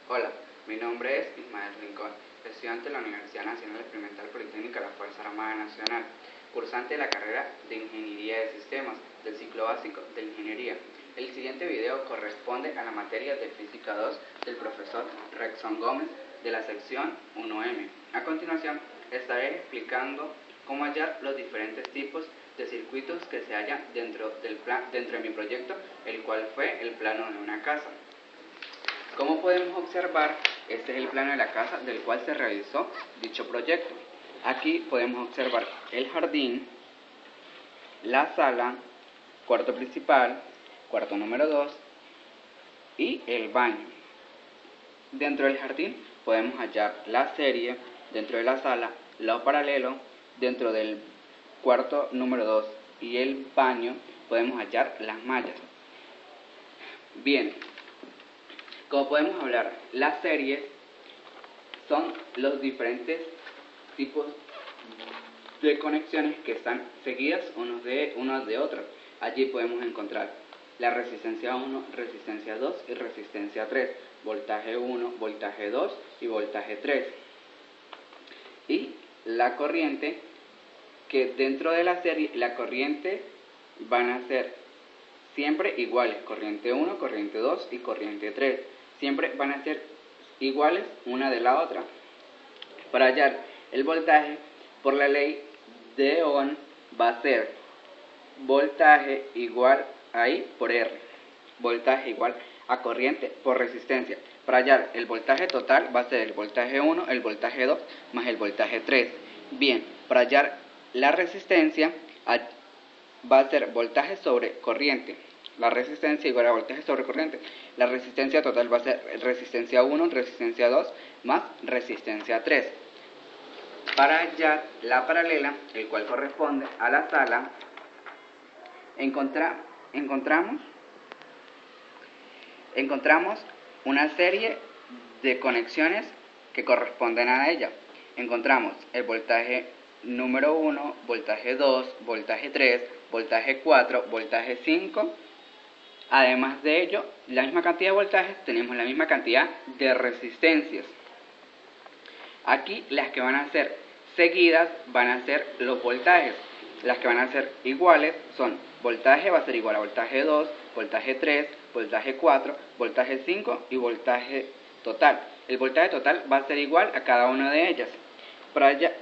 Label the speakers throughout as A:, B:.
A: Hola, mi nombre es Ismael Rincón, estudiante de la Universidad Nacional Experimental Politécnica de la Fuerza Armada Nacional, cursante de la carrera de Ingeniería de Sistemas del ciclo básico de Ingeniería. El siguiente video corresponde a la materia de Física 2 del profesor Rexon Gómez de la sección 1M. A continuación, estaré explicando cómo hallar los diferentes tipos de circuitos que se hallan dentro de mi proyecto, el cual fue el plano de una casa. Como podemos observar, este es el plano de la casa del cual se realizó dicho proyecto. Aquí podemos observar el jardín, la sala, cuarto principal, cuarto número 2 y el baño. Dentro del jardín podemos hallar la serie, dentro de la sala, lado paralelo, dentro del cuarto número 2 y el baño podemos hallar las mallas. Bien, como podemos hablar, las series son los diferentes tipos de conexiones que están seguidas unos de otros. Allí podemos encontrar la resistencia 1, resistencia 2 y resistencia 3, voltaje 1, voltaje 2 y voltaje 3. Y la corriente, que dentro de la serie, la corriente van a ser siempre iguales, corriente 1, corriente 2 y corriente 3. Siempre van a ser iguales una de la otra. Para hallar el voltaje, por la ley de Ohm, va a ser voltaje igual a I por R. Voltaje igual a corriente por resistencia. Para hallar el voltaje total va a ser el voltaje 1, el voltaje 2 más el voltaje 3. Bien, para hallar la resistencia va a ser voltaje sobre corriente. La resistencia igual a voltaje sobre corriente. La resistencia total va a ser resistencia 1, resistencia 2 más resistencia 3. Para hallar la paralela, el cual corresponde a la sala, encontramos una serie de conexiones que corresponden a ella. Encontramos el voltaje número 1, voltaje 2, voltaje 3, voltaje 4, voltaje 5. Además de ello, la misma cantidad de voltajes, tenemos la misma cantidad de resistencias. Aquí las que van a ser seguidas van a ser los voltajes. Las que van a ser iguales son voltaje va a ser igual a voltaje 2, voltaje 3, voltaje 4, voltaje 5 y voltaje total. El voltaje total va a ser igual a cada una de ellas.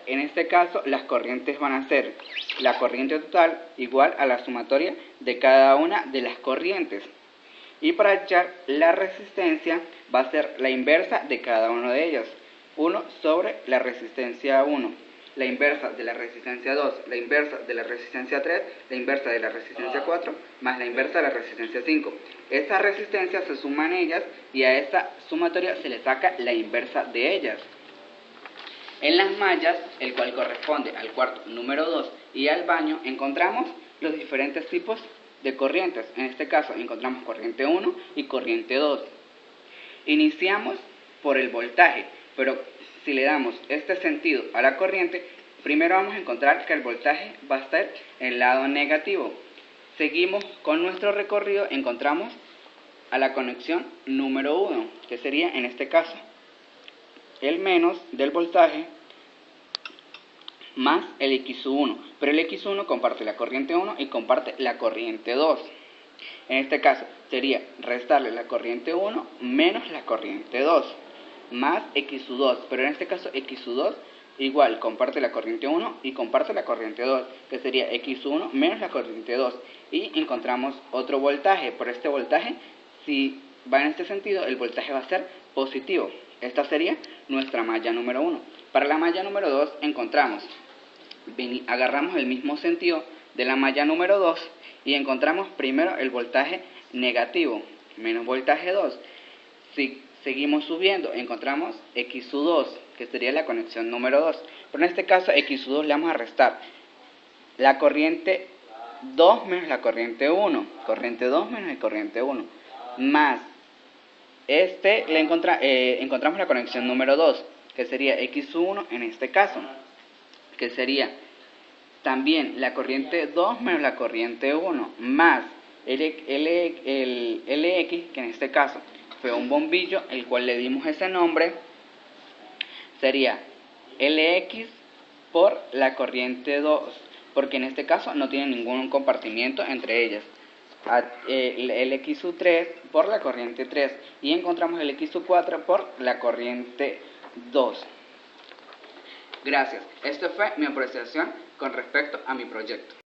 A: En este caso, las corrientes van a ser la corriente total igual a la sumatoria de cada una de las corrientes. Y para hallar la resistencia va a ser la inversa de cada una de ellas. 1 sobre la resistencia 1, la inversa de la resistencia 2, la inversa de la resistencia 3, la inversa de la resistencia 4, más la inversa de la resistencia 5. Estas resistencias se suman ellas y a esta sumatoria se le saca la inversa de ellas. En las mallas, el cual corresponde al cuarto número 2 y al baño, encontramos los diferentes tipos de corrientes. En este caso encontramos corriente 1 y corriente 2. Iniciamos por el voltaje, pero si le damos este sentido a la corriente, primero vamos a encontrar que el voltaje va a estar en el lado negativo. Seguimos con nuestro recorrido, encontramos a la conexión número 1, que sería en este caso el menos del voltaje más el X1, pero el X1 comparte la corriente 1 y comparte la corriente 2. En este caso sería restarle la corriente 1 menos la corriente 2 más X2, pero en este caso X2 igual comparte la corriente 1 y comparte la corriente 2, que sería X1 menos la corriente 2, y encontramos otro voltaje. Por este voltaje, si va en este sentido, el voltaje va a ser positivo. Esta sería nuestra malla número 1. Para la malla número 2 agarramos el mismo sentido de la malla número 2 y encontramos primero el voltaje negativo, menos voltaje 2. Si seguimos subiendo, encontramos X2, que sería la conexión número 2. Pero en este caso, X2 le vamos a restar la corriente 2 menos la corriente 1. Corriente 2 menos la corriente 1. Más encontramos la conexión número 2, que sería X1 en este caso, que sería también la corriente 2 menos la corriente 1, más el LX, que en este caso fue un bombillo, el cual le dimos ese nombre, sería Lx por la corriente 2, porque en este caso no tiene ningún compartimiento entre ellas. El XU3 por la corriente 3 y encontramos el XU4 por la corriente 2. Gracias. Esto fue mi apreciación con respecto a mi proyecto.